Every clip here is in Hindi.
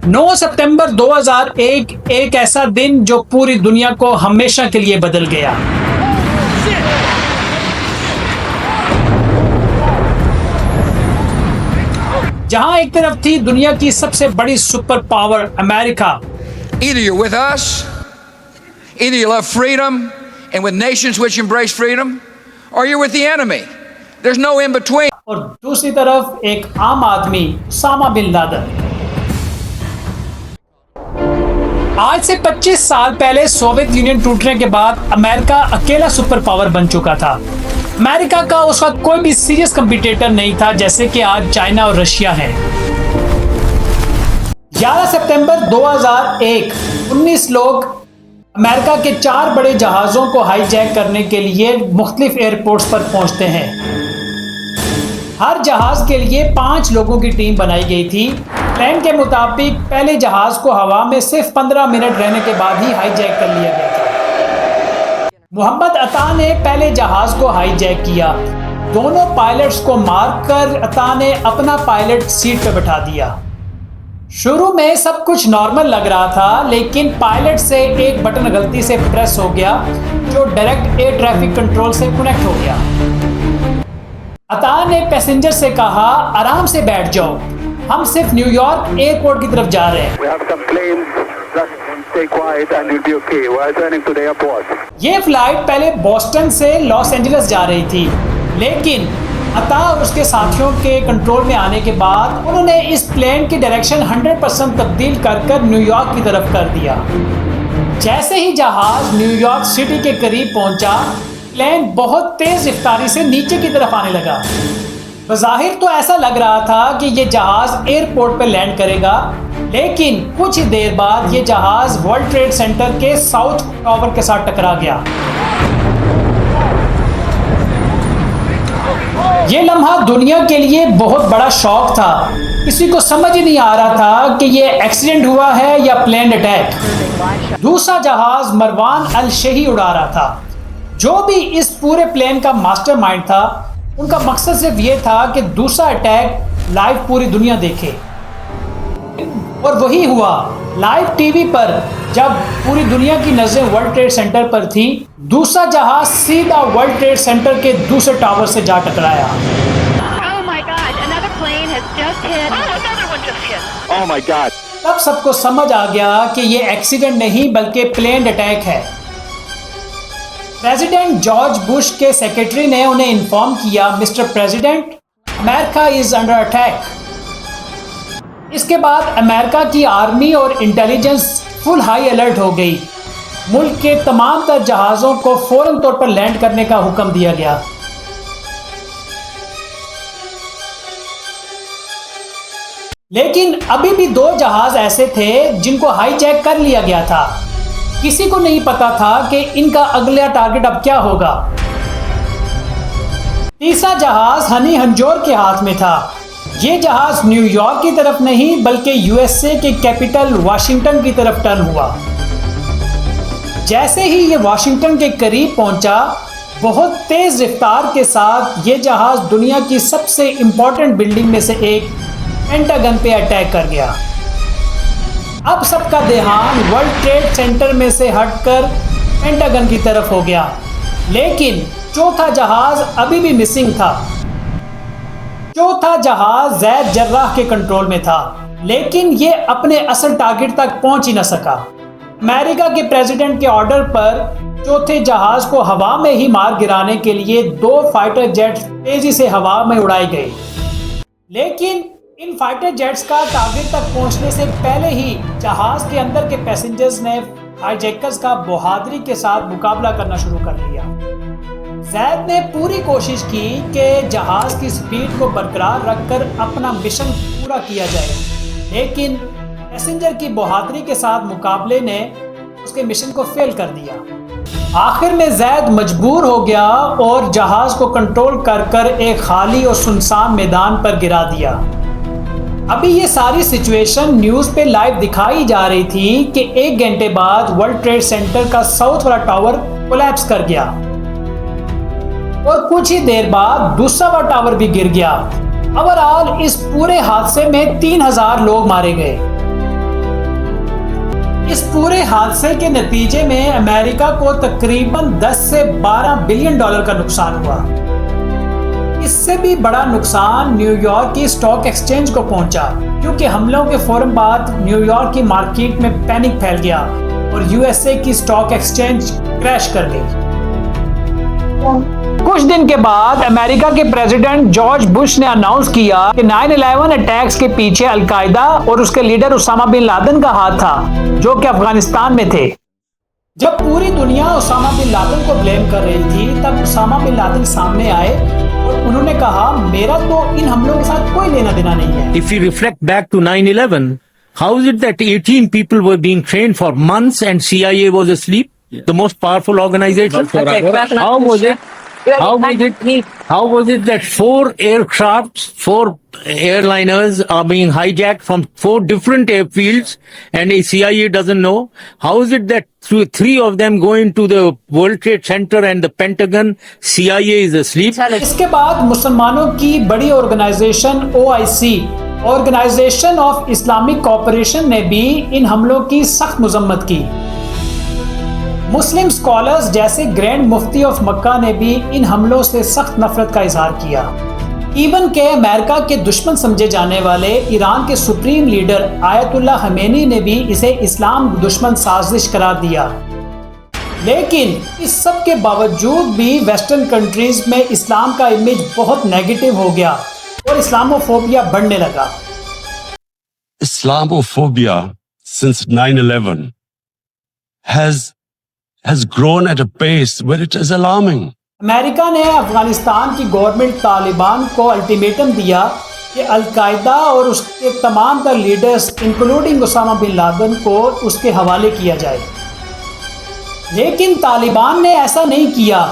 9 सितंबर 2001 एक ऐसा दिन जो पूरी दुनिया को हमेशा के लिए बदल गया। जहां एक तरफ थी दुनिया की सबसे बड़ी super power America. Either you're with us, either you love freedom and with nations which embrace freedom, or you're with the enemy. There's no in between. और दूसरी तरफ एक आम आदमी उसामा बिन लादेन। आज से 25 साल पहले सोवियत यूनियन टूटने के बाद अमेरिका अकेला सुपर पावर बन चुका था। अमेरिका का उस वक्त कोई भी सीरियस कंपटीटर नहीं था, जैसे कि आज चाइना और रशिया है। 11 सितंबर 2001 19 लोग अमेरिका के 4 बड़े जहाजों को हाईजैक करने के लिए मुख्तलिफ एयरपोर्ट्स पर पहुंचते हैं। हर जहाज के लिए 5 लोगों की टीम बनाई गई थी। प्लान के मुताबिक पहले जहाज को हवा में सिर्फ 15 मिनट रहने के बाद ही हाईजैक कर लिया गया था। मोहम्मद अता ने पहले जहाज को हाईजैक किया। दोनों पायलट्स को मारकर अता ने अपना पायलट सीट पर बैठा दिया। शुरू में सब कुछ नॉर्मल लग रहा था, लेकिन पायलट से एक बटन गलती से प्रेस हो गया जो डायरेक्ट एयर ट्रैफिक कंट्रोल से कनेक्ट हो गया। अता ने पैसेंजर से कहा, आराम से बैठ जाओ, हम सिर्फ न्यूयॉर्क एयरपोर्ट की तरफ जा रहे हैं। ये फ्लाइट पहले बोस्टन से लॉस एंजलिस जा रही थी, लेकिन अता और उसके साथियों के कंट्रोल में आने के बाद उन्होंने इस प्लेन की डायरेक्शन 100% तब्दील कर न्यूयॉर्क की तरफ कर दिया। जैसे ही जहाज न्यूयॉर्क सिटी के करीब पहुंचा, प्लेन बहुत तेज रफ्तारी से नीचे की तरफ आने लगा। बज़ाहिर तो ऐसा लग रहा था कि ये जहाज एयरपोर्ट पर लैंड करेगा, लेकिन कुछ ही देर बाद ये जहाज वर्ल्ड ट्रेड सेंटर के साउथ टावर के साथ टकरा गया। ये लम्हा दुनिया के लिए बहुत बड़ा शॉक था। किसी को समझ ही नहीं आ रहा था कि ये एक्सीडेंट हुआ है या प्लेन अटैक। दूसरा जहाज मरवान अल शेही उड़ा रहा था। जो भी इस पूरे प्लेन का मास्टरमाइंड था, उनका मकसद सिर्फ ये था कि दूसरा अटैक लाइव पूरी दुनिया देखे। और वही हुआ। लाइव टीवी पर जब पूरी दुनिया की नजरें वर्ल्ड ट्रेड सेंटर पर थी, दूसरा जहाज सीधा वर्ल्ड ट्रेड सेंटर के दूसरे टावर से जा टकराया। तब सबको समझ आ गया कि ये एक्सीडेंट नहीं बल्कि प्लेन अटैक है। प्रेसिडेंट जॉर्ज बुश के सेक्रेटरी ने उन्हें इन्फॉर्म किया, mister president, America is under attack. इसके बाद अमेरिका की आर्मी और इंटेलिजेंस फुल हाई अलर्ट हो गई। मुल्क के तमाम तर जहाज़ों को फौरन तौर पर लैंड करने का हुक्म दिया गया। लेकिन अभी भी 2 जहाज ऐसे थे जिनको हाईजैक कर लिया गया था। किसी को नहीं पता था कि इनका अगला टारगेट अब क्या होगा। तीसरा जहाज हनी हंजोर के हाथ में था। ये जहाज न्यूयॉर्क की तरफ नहीं बल्कि यूएसए के कैपिटल वाशिंगटन की तरफ टर्न हुआ। जैसे ही ये वाशिंगटन के करीब पहुंचा, बहुत तेज रफ्तार के साथ ये जहाज दुनिया की सबसे इंपॉर्टेंट बिल्डिंग में से एक पेंटागन पे अटैक कर गया। अब सबका ध्यान वर्ल्ड ट्रेड सेंटर में से हटकर पेंटागन की तरफ हो गया, लेकिन चौथा जहाज अभी भी मिसिंग था। चौथा जहाज ज़ैद जर्राह के कंट्रोल में था, लेकिन ये अपने असल टारगेट तक पहुंच ही न सका। अमेरिका के प्रेसिडेंट के ऑर्डर पर चौथे जहाज को हवा में ही मार गिराने के लिए 2 फाइटर जेट्स तेजी से हवा में उड़ाए गए, लेकिन इन फाइटर जेट्स का टारगेट तक पहुंचने से पहले ही जहाज के अंदर के पैसेंजर्स ने हाईजैकर्स का बहादुरी के साथ मुकाबला करना शुरू कर लिया। ज़ैद ने पूरी कोशिश की कि जहाज की स्पीड को बरकरार रखकर अपना मिशन पूरा किया जाए, लेकिन पैसेंजर की बहादुरी के साथ मुकाबले ने उसके मिशन को फेल कर दिया। आखिर में ज़ैद मजबूर हो गया और जहाज को कंट्रोल कर एक खाली और सुनसान मैदान पर गिरा दिया। अभी ये सारी सिचुएशन न्यूज़ पे लाइव दिखाई जा रही थी कि 1 घंटे बाद वर्ल्ड ट्रेड सेंटर का साउथ वाला टावर कोलैप्स कर गया और कुछ ही देर बाद दूसरा वाला टावर भी गिर गया। ओवरऑल इस पूरे हादसे में 3000 लोग मारे गए। इस पूरे हादसे के नतीजे में अमेरिका को तकरीबन 10 से 12 बिलियन डॉलर का नुकसान हुआ। इससे भी बड़ा नुकसान न्यूयॉर्क की स्टॉक एक्सचेंज को पहुंचा, क्योंकि हमलों के फौरन बाद न्यूयॉर्क की मार्केट में पैनिक फैल गया और यूएसए की स्टॉक एक्सचेंज क्रैश कर गई। कुछ दिन के बाद अमेरिका के प्रेसिडेंट जॉर्ज बुश ने अनाउंस किया कि 9/11 अटैक्स के पीछे अलकायदा और उसके लीडर उसामा बिन लादेन का हाथ था, जो कि अफगानिस्तान में थे। जब पूरी दुनिया उसामा बिन लादेन को ब्लेम कर रही थी, तब उसामा बिन लादेन सामने आए और उन्होंने कहा, मेरा तो इन हमलों के साथ कोई लेना देना नहीं है। If you reflect back to 9/11, how is it that 18 people were being trained for months and CIA was asleep? The most powerful organization. How was it that 4 aircrafts, 4 airliners are being hijacked from 4 different airfields and the CIA doesn't know? How is it that 3 of them go into the World Trade Center and the Pentagon, CIA is asleep? इसके बाद मुसलमानों की बड़ी organisation OIC, Organisation of Islamic Cooperation ने भी इन हमलों की सख्त मजम्मत की। मुस्लिम स्कॉलर्स जैसे ग्रैंड मुफ्ती ऑफ मक्का ने भी इन हमलों से सख्त नफरत का इजहार किया। इवन के अमेरिका के दुश्मन समझे जाने वाले ईरान के सुप्रीम लीडर आयतुल्लाह खमेनी ने भी इसे इस्लाम दुश्मन साजिश करार दिया। लेकिन इस सब के बावजूद भी वेस्टर्न कंट्रीज में इस्लाम का इमेज बहुत नेगेटिव हो गया और इस्लामोफोबिया बढ़ने लगा। Islamophobia since 9/11 has grown at a pace where it is alarming. America ने अफगानिस्तान की गवर्नमेंट तालिबान को अल्टीमेटम दिया कि अलकायदा और उसके तमाम तर leaders including Osama bin Laden को उसके हवाले किया जाए। लेकिन तालिबान ने ऐसा नहीं किया।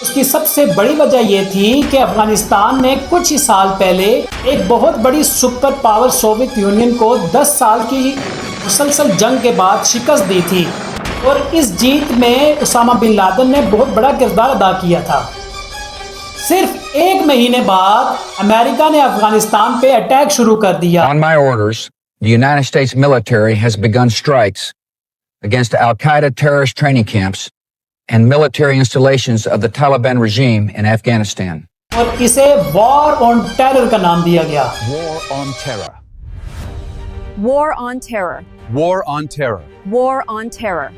उसकी सबसे बड़ी वजह यह थी कि अफगानिस्तान ने कुछ ही साल पहले एक बहुत बड़ी सुपर पावर सोवियत यूनियन को 10 साल की मुसलसल जंग के बाद शिकस्त दी थी और इस जीत में उसामा बिन लादेन ने बहुत बड़ा किरदार अदा किया था। सिर्फ 1 महीने बाद अमेरिका ने अफगानिस्तान पे अटैक शुरू कर दिया। On my orders, the United States military has begun strikes against Al-Qaeda terrorist training camps and military installations of the Taliban regime in Afghanistan. और इसे वॉर ऑन टेरर का नाम दिया गया। War on terror. War on terror. War on terror. War on terror.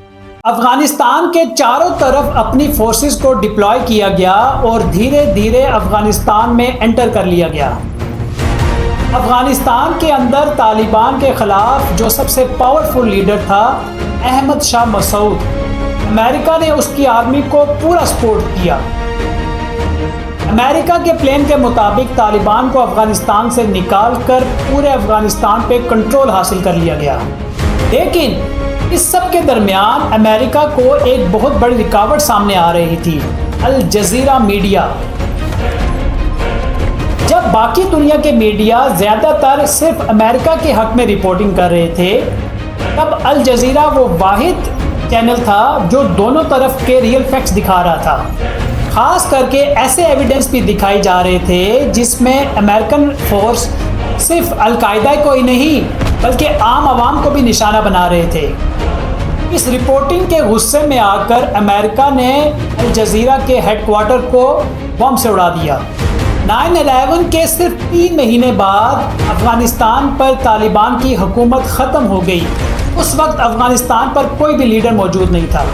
Afghanistan के चारों तरफ अपनी फोर्सेस को डिप्लॉय किया गया और धीरे धीरे अफगानिस्तान में एंटर कर लिया गया। अफगानिस्तान के अंदर तालिबान के खिलाफ जो सबसे पावरफुल लीडर था, अहमद शाह मसूद, अमेरिका ने उसकी आर्मी को पूरा सपोर्ट किया। अमेरिका के प्लान के मुताबिक तालिबान को अफगानिस्तान से निकालकर पूरे अफगानिस्तान पे कंट्रोल हासिल कर लिया गया। लेकिन इस सब के दरमियान अमेरिका को एक बहुत बड़ी रुकावट सामने आ रही थी, अल जजीरा मीडिया। जब बाकी दुनिया के मीडिया ज़्यादातर सिर्फ अमेरिका के हक में रिपोर्टिंग कर रहे थे, तब अल जजीरा वो वाहिद चैनल था जो दोनों तरफ के रियल फैक्ट्स दिखा रहा था। खास करके ऐसे एविडेंस भी दिखाए जा रहे थे जिसमें अमेरिकन फोर्स सिर्फ अलकायदा को ही नहीं बल्कि आम आवाम को भी निशाना बना रहे थे। इस रिपोर्टिंग के गुस्से में आकर अमेरिका ने अल जजीरा के हेडक्वार्टर को बम से उड़ा दिया। 9/11 के सिर्फ 3 महीने बाद अफगानिस्तान पर तालिबान की हुकूमत ख़त्म हो गई। उस वक्त अफगानिस्तान पर कोई भी लीडर मौजूद नहीं था।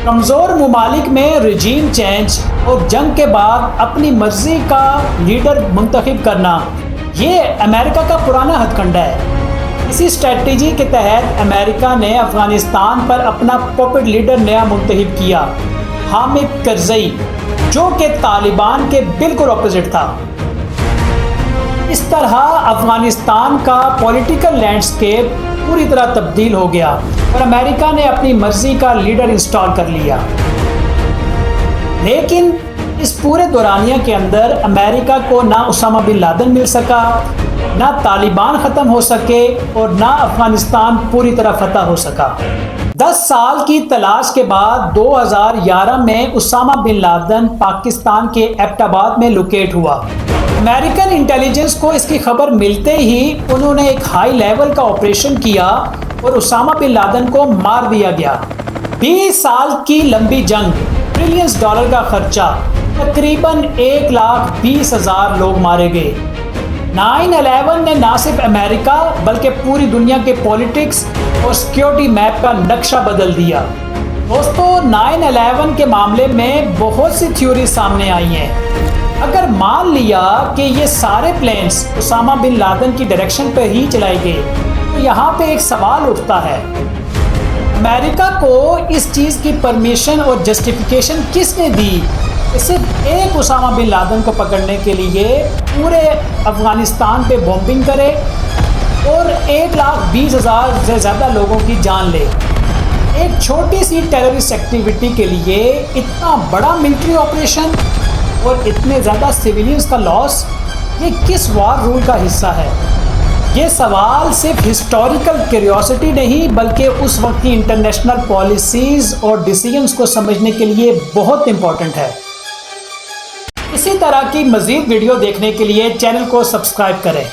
कमज़ोर ममालिक में रजीम चेंज और जंग के बाद अपनी मर्जी का लीडर मुंतखब करना, ये अमेरिका का पुराना हथकंडा है। इसी स्ट्रेटजी के तहत अमेरिका ने अफगानिस्तान पर अपना पॉपेट लीडर नया मुंतखब किया, हामिद करज़ई, जो कि तालिबान के बिल्कुल ऑपोजिट था। इस तरह अफगानिस्तान का पॉलिटिकल लैंडस्केप पूरी तरह तब्दील हो गया और अमेरिका ने अपनी मर्जी का लीडर इंस्टॉल कर लिया। लेकिन इस पूरे दौरानिया के अंदर अमेरिका को ना उसामा बिन लादेन मिल सका, ना तालिबान ख़त्म हो सके और ना अफगानिस्तान पूरी तरह फतह हो सका। 10 साल की तलाश के बाद 2011 में उसामा बिन लादेन पाकिस्तान के एबटाबाद में लोकेट हुआ। अमेरिकन इंटेलिजेंस को इसकी खबर मिलते ही उन्होंने एक हाई लेवल का ऑपरेशन किया और उसामा बिन लादेन को मार दिया गया। 20 साल की लंबी जंग, ट्रिलियंस डॉलर का खर्चा, तकरीबन 1,20,000 लोग मारे गए। 9/11 ने ना सिर्फ अमेरिका बल्कि पूरी दुनिया के पॉलिटिक्स और सिक्योरिटी मैप का नक्शा बदल दिया। दोस्तों, 9/11 के मामले में बहुत सी थ्योरी सामने आई हैं। अगर मान लिया कि ये सारे प्लेन्स उसामा बिन लादेन की डायरेक्शन पर ही चलाए गए, तो यहाँ पे एक सवाल उठता है, अमेरिका को इस चीज़ की परमिशन और जस्टिफिकेशन किसने दी? सिर्फ एक उसामा बिन लादेन को पकड़ने के लिए पूरे अफगानिस्तान पे बॉम्बिंग करे और 1,20,000 से ज़्यादा लोगों की जान ले। एक छोटी सी टेररिस्ट एक्टिविटी के लिए इतना बड़ा मिलिट्री ऑपरेशन और इतने ज़्यादा सिविलियंस का लॉस, ये किस वार रूल का हिस्सा है? ये सवाल सिर्फ हिस्टोरिकल क्यूरियोसिटी नहीं बल्कि उस वक्त की इंटरनेशनल पॉलिसीज़ और डिसीजंस को समझने के लिए बहुत इंपॉर्टेंट है। इसी तरह की मज़ीद वीडियो देखने के लिए चैनल को सब्सक्राइब करें।